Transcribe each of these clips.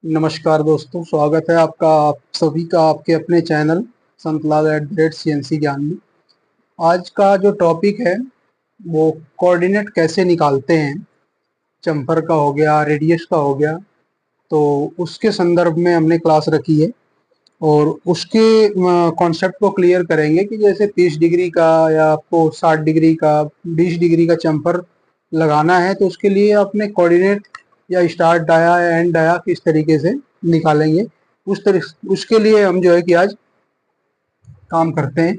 नमस्कार दोस्तों, स्वागत है आपका आप सभी का आपके अपने चैनल संतलाल @CNC ज्ञान में। आज का जो टॉपिक है वो कोऑर्डिनेट कैसे निकालते हैं। चम्फर का हो गया, रेडियस का हो गया, तो उसके संदर्भ में हमने क्लास रखी है और उसके कॉन्सेप्ट को क्लियर करेंगे कि जैसे 30 डिग्री का या आपको 60 डिग्री का 20 डिग्री का चम्फर लगाना है तो उसके लिए अपने कोऑर्डिनेट या स्टार्ट डाया या एंड डाया किस तरीके से निकालेंगे, उसके लिए हम जो है कि आज काम करते हैं।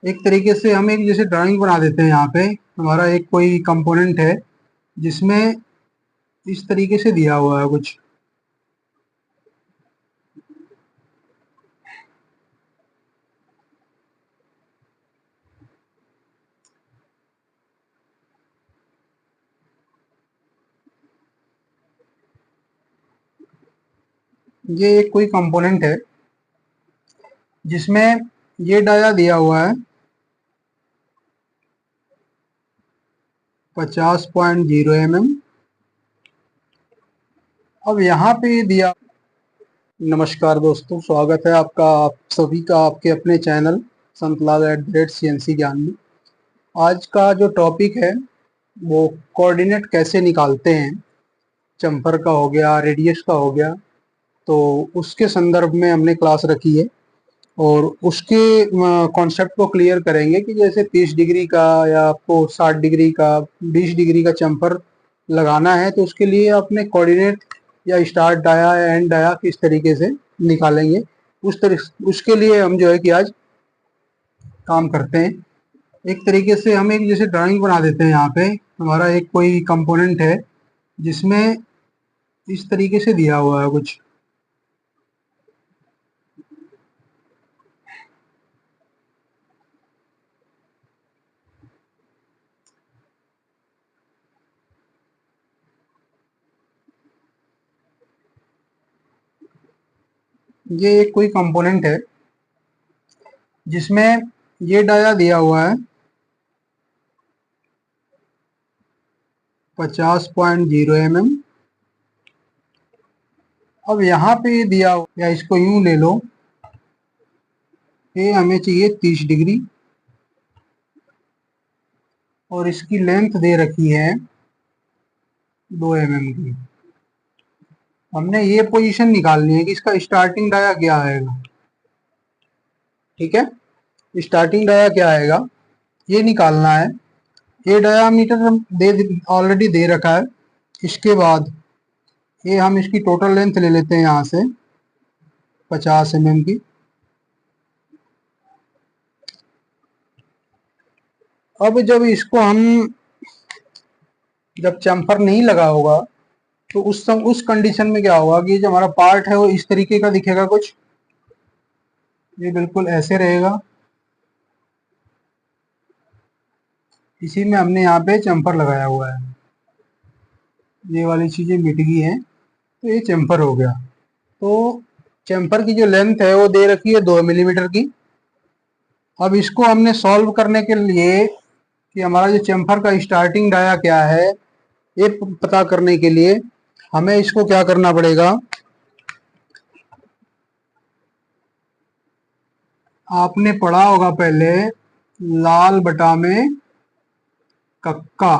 एक तरीके से हम एक जैसे ड्राइंग बना देते हैं। यहाँ पे हमारा एक कोई कंपोनेंट है जिसमें इस तरीके से दिया हुआ है कुछ। ये एक कोई कंपोनेंट है जिसमें ये डाया दिया हुआ है 50.0 mm। अब यहाँ पे दिया। नमस्कार दोस्तों, स्वागत है आपका आप सभी का आपके अपने चैनल संतलाल @CNC ज्ञान में। आज का जो टॉपिक है वो कोऑर्डिनेट कैसे निकालते हैं। चम्फर का हो गया, रेडियस का हो गया, तो उसके संदर्भ में हमने क्लास रखी है और उसके कॉन्सेप्ट को क्लियर करेंगे कि जैसे 30 डिग्री का या आपको 60 डिग्री का 20 डिग्री का चम्फर लगाना है तो उसके लिए अपने कोऑर्डिनेट या स्टार्ट डाया या एंड डाया किस तरीके से निकालेंगे, उसके लिए हम जो है कि आज काम करते हैं। एक तरीके से हम एक जैसे ड्राइंग बना देते हैं। यहाँ पे हमारा एक कोई कंपोनेंट है जिसमें इस तरीके से दिया हुआ है कुछ। ये एक कोई कंपोनेंट है जिसमें ये डाया दिया हुआ है 50.0 mm। अब यहाँ पे दिया या इसको यूं ले लो, ये हमें चाहिए 30 डिग्री और इसकी लेंथ दे रखी है 2 mm की। हमने ये पोजीशन निकालनी है कि इसका स्टार्टिंग डाया क्या आएगा। ठीक है, स्टार्टिंग डाया क्या आएगा ये निकालना है। ये डायामीटर हम ऑलरेडी दे रखा है। इसके बाद ये हम इसकी टोटल लेंथ ले लेते हैं यहाँ से 50 mm की। अब जब चम्फर नहीं लगा होगा तो उस कंडीशन में क्या होगा कि जो हमारा पार्ट है वो इस तरीके का दिखेगा कुछ। ये बिल्कुल ऐसे रहेगा। इसी में हमने यहाँ पे चम्फर लगाया हुआ है। ये वाली चीजें मिट गई हैं तो ये चम्फर हो गया। तो चम्फर की जो लेंथ है वो दे रखी है 2 मिलीमीटर की। अब इसको हमने सॉल्व करने के लिए कि हमारा जो चम्फर का स्टार्टिंग डाया क्या है ये पता करने के लिए हमें इसको क्या करना पड़ेगा। आपने पढ़ा होगा पहले लाल बटा में कक्का।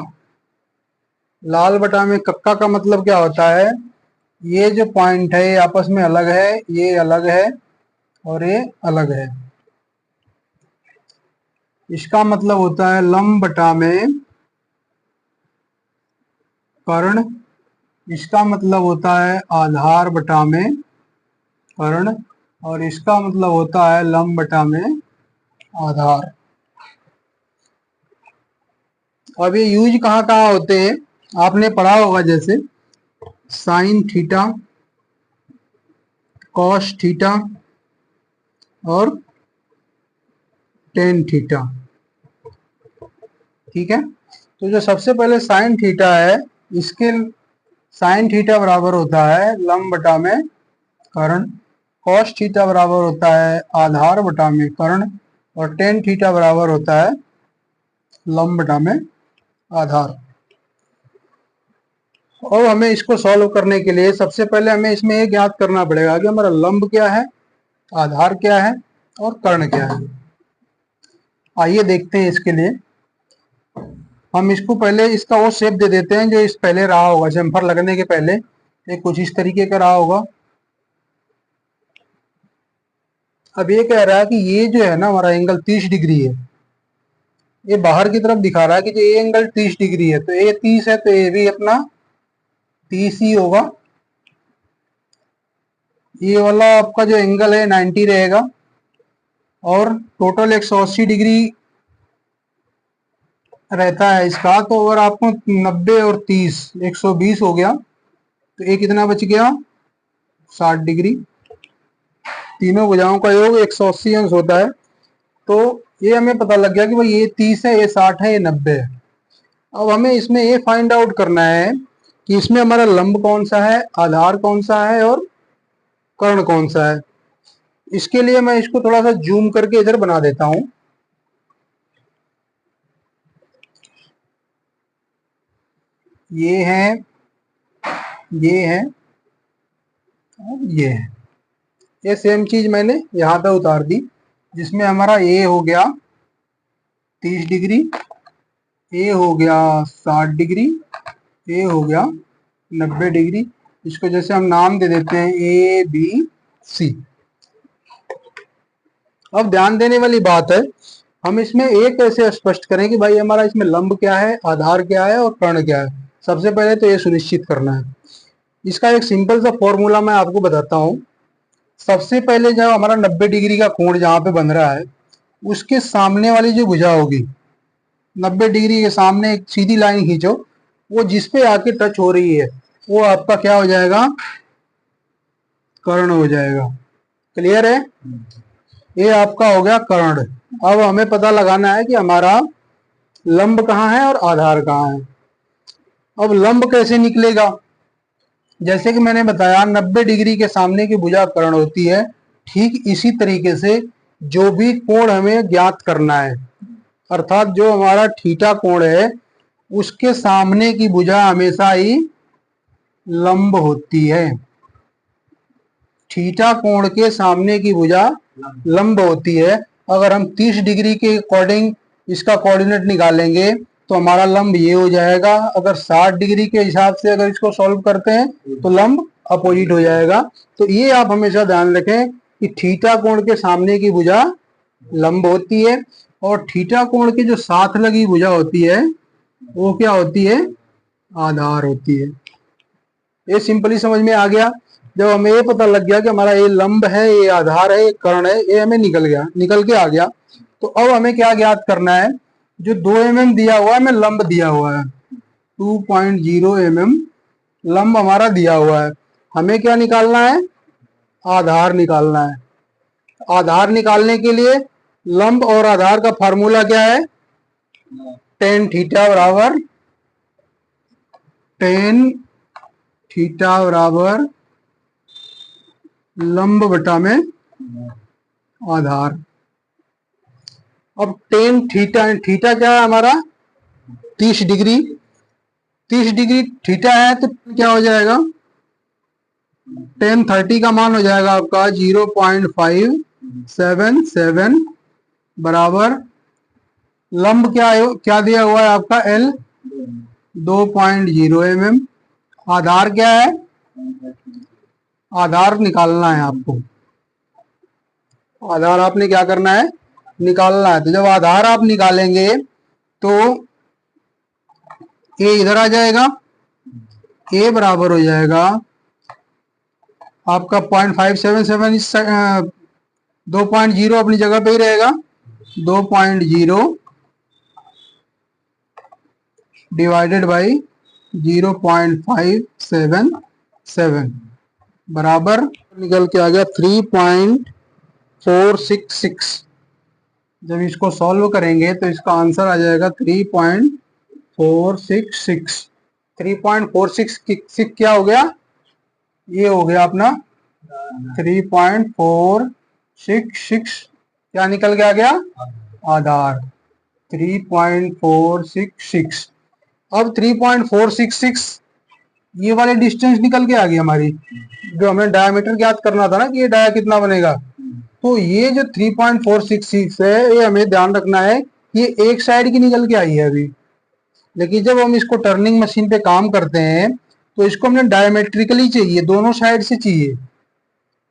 लाल बटा में कक्का का मतलब क्या होता है, ये जो पॉइंट है ये आपस में अलग है, ये अलग है और ये अलग है। इसका मतलब होता है लंब बटा में कर्ण। इसका मतलब होता है आधार बटा में कर्ण और इसका मतलब होता है लंब बटा में आधार। अब ये यूज कहाँ कहाँ होते हैं आपने पढ़ा होगा, जैसे साइन थीटा, कॉस थीटा और टेन थीटा। ठीक है, तो जो सबसे पहले साइन थीटा है इसके साइन थीटा बराबर होता है लंब बटा में कर्ण। कॉस थीटा बराबर होता है आधार बटा में कर्ण और टेन थीटा बराबर होता है लंब बटा में आधार। अब हमें इसको सॉल्व करने के लिए सबसे पहले हमें इसमें ये ज्ञात करना पड़ेगा कि हमारा लंब क्या है, आधार क्या है और कर्ण क्या है। आइए देखते हैं। इसके लिए हम इसको पहले इसका वो शेप दे देते हैं जो इस पहले रहा होगा, जम्फर लगने के पहले ये कुछ इस तरीके का रहा होगा। अब ये कह रहा है कि ये जो है ना हमारा एंगल 30 डिग्री है, ये बाहर की तरफ दिखा रहा है कि जो ये एंगल 30 डिग्री है, तो ये 30 है तो ये भी अपना 30 ही होगा। ये वाला आपका जो एंगल है 90 रहेगा और टोटल 180 डिग्री रहता है इसका। तो अगर आपको 90 और 30 120 हो गया, तो ये कितना बच गया 60 डिग्री। तीनों भुजाओं का योग 180 अंश होता है। तो ये हमें पता लग गया कि भाई ये 30 है, ये 60 है, ये 90 है। अब हमें इसमें ये फाइंड आउट करना है कि इसमें हमारा लंब कौन सा है, आधार कौन सा है और कर्ण कौन सा है। इसके लिए मैं इसको थोड़ा सा जूम करके इधर बना देता हूं। ये है, ये है और ये है। ये सेम चीज मैंने यहां पे उतार दी, जिसमें हमारा ए हो गया 30 डिग्री, ए हो गया 60 डिग्री, ए हो गया 90 डिग्री। इसको जैसे हम नाम दे देते हैं ए बी सी। अब ध्यान देने वाली बात है, हम इसमें एक कैसे स्पष्ट करें कि भाई हमारा इसमें लंब क्या है, आधार क्या है और कर्ण क्या है। सबसे पहले तो ये सुनिश्चित करना है। इसका एक सिंपल सा फॉर्मूला मैं आपको बताता हूं। सबसे पहले जब हमारा 90 डिग्री का कोण जहां पे बन रहा है, उसके सामने वाली जो भुजा होगी 90 डिग्री के सामने एक सीधी लाइन खींचो, वो जिस पे आके टच हो रही है वो आपका क्या हो जाएगा, कर्ण हो जाएगा। क्लियर है? ये आपका हो गया कर्ण। अब हमें पता लगाना है कि हमारा लंब कहाँ है और आधार कहाँ है। अब लंब कैसे निकलेगा? जैसे कि मैंने बताया 90 डिग्री के सामने की भुजा कर्ण होती है। ठीक इसी तरीके से जो भी कोण हमें ज्ञात करना है, अर्थात जो हमारा थीटा कोण है, उसके सामने की भुजा हमेशा ही लंब होती है। थीटा कोण के सामने की भुजा लंब होती है। अगर हम 30 डिग्री के अकॉर्डिंग इसका कोऑर्डिनेट निकालेंगे तो हमारा लंब ये हो जाएगा। अगर 60 डिग्री के हिसाब से अगर इसको सॉल्व करते हैं तो लंब अपोजिट हो जाएगा। तो ये आप हमेशा ध्यान रखें कि थीटा कोण के सामने की भुजा लंब होती है और थीटा कोण के जो साथ लगी भुजा होती है वो क्या होती है, आधार होती है। ये सिंपली समझ में आ गया। जब हमें ये पता लग गया कि हमारा ये लंब है, ये आधार है, ये कर्ण है, ये हमें निकल के आ गया। तो अब हमें क्या ज्ञात करना है, जो 2 mm दिया हुआ है, हमें लंब दिया हुआ है 2.0 mm लंब हमारा दिया हुआ है। हमें क्या निकालना है, आधार निकालना है। आधार निकालने के लिए लंब और आधार का फार्मूला क्या है, टेन थीटा बराबर लंब बटा में आधार। अब टेन थीटा क्या है हमारा 30 डिग्री। 30 डिग्री थीटा है तो क्या हो जाएगा, टेन 30 का मान हो जाएगा आपका 0.577 बराबर लंब क्या दिया हुआ है आपका L 2.0 mm। आधार क्या है, आधार निकालना है आपको। आधार आपने क्या करना है, निकालना है। तो जब आधार आप निकालेंगे तो ए इधर आ जाएगा, ए बराबर हो जाएगा आपका 0.577 इस 2.0 अपनी जगह पे ही रहेगा। 2.0 डिवाइडेड बाई 0.577 बराबर निकल के आ गया 3.466। जब इसको सॉल्व करेंगे तो इसका आंसर आ जाएगा 3.466। 3.466 क्या हो गया, ये हो गया अपना 3.466। क्या निकल के आ गया, आधार 3.466। अब 3.466 ये वाले डिस्टेंस निकल के आ गई हमारी, जो हमें डायमीटर ज्ञात करना था ना कि ये डाया कितना बनेगा। तो ये जो 3.466 है, ये हमें ध्यान रखना है, ये एक साइड की निकल के आई है अभी। लेकिन जब हम इसको टर्निंग मशीन पे काम करते हैं तो इसको हमने डायमेट्रिकली चाहिए, दोनों साइड से चाहिए।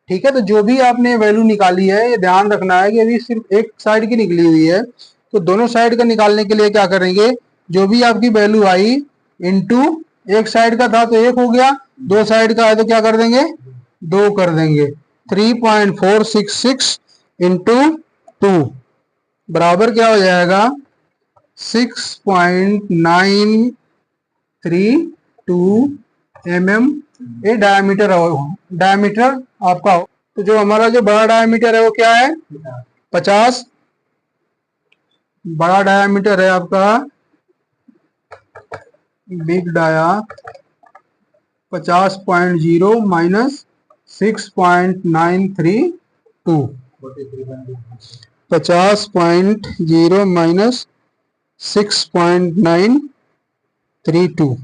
ठीक है, तो जो भी आपने वैल्यू निकाली है, ये ध्यान रखना है कि अभी सिर्फ एक साइड की निकली हुई है। तो दोनों साइड का निकालने के लिए क्या करेंगे, जो भी आपकी वैल्यू आई इनटू, एक साइड का था तो एक हो गया, दो साइड का है तो क्या कर देंगे, दो कर देंगे। 3.466 इंटू टू बराबर क्या हो जाएगा, 6.932 mm। ये डायमीटर आपका हो। तो जो हमारा जो बड़ा डायमीटर है वो क्या है, 50। बड़ा डायमीटर है आपका, बिग डाया 50.0 माइनस 6.932, 50.0 माइनस 6.932,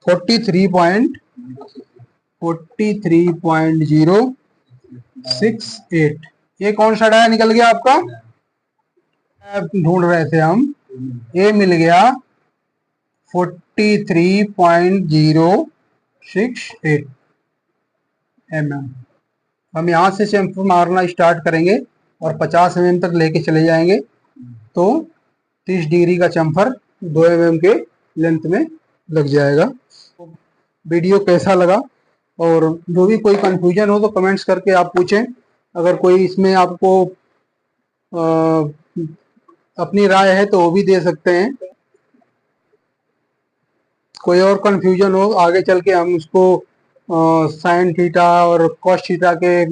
43.068। ये कौन सा डाया निकल गया आपका, ढूंढ रहे थे हम, ये मिल गया 43.068 mm। हम यहाँ से चैम्फर मारना स्टार्ट करेंगे और 50 mm तक लेके चले जाएंगे, तो 30 डिग्री का चैम्फर 2 mm के लेंथ में लग जाएगा। वीडियो कैसा लगा, और जो भी कोई कंफ्यूजन हो तो कमेंट्स करके आप पूछें। अगर कोई इसमें आपको अपनी राय है तो वो भी दे सकते हैं। कोई और कंफ्यूजन हो आगे चल के हम उसको साइन थीटा और कॉस थीटा के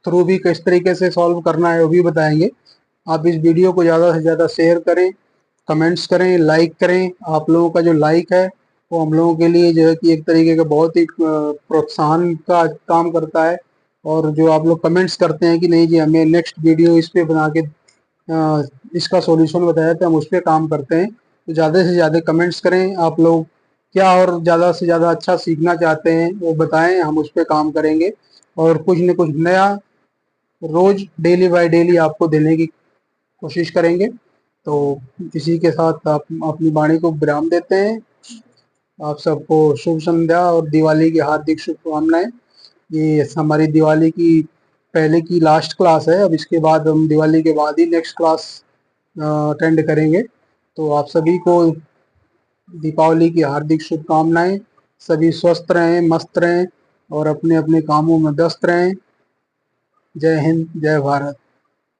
थ्रू भी किस तरीके से सॉल्व करना है वो भी बताएंगे। आप इस वीडियो को ज़्यादा से ज़्यादा शेयर करें, कमेंट्स करें, लाइक करें। आप लोगों का जो लाइक है वो हम लोगों के लिए जो है कि एक तरीके का बहुत ही प्रोत्साहन का काम करता है। और जो आप लोग कमेंट्स करते हैं कि नहीं जी हमें नेक्स्ट वीडियो इस पे बना के इसका सॉल्यूशन बताया, तो हम उस पर काम करते हैं। तो ज़्यादा से ज़्यादा कमेंट्स करें। आप लोग क्या और ज़्यादा से ज़्यादा अच्छा सीखना चाहते हैं वो बताएं, हम उस पर काम करेंगे और कुछ न कुछ नया रोज डेली बाय डेली आपको देने की कोशिश करेंगे। तो इसी के साथ आप अपनी वाणी को विराम देते हैं। आप सबको शुभ संध्या और दिवाली की हार्दिक शुभकामनाएं। ये हमारी दिवाली की पहले की लास्ट क्लास है। अब इसके बाद हम दिवाली के बाद ही नेक्स्ट क्लास अटेंड करेंगे। तो आप सभी को दीपावली की हार्दिक शुभकामनाएं। सभी स्वस्थ रहें, मस्त रहें और अपने अपने कामों में व्यस्त रहें। जय हिंद, जय भारत।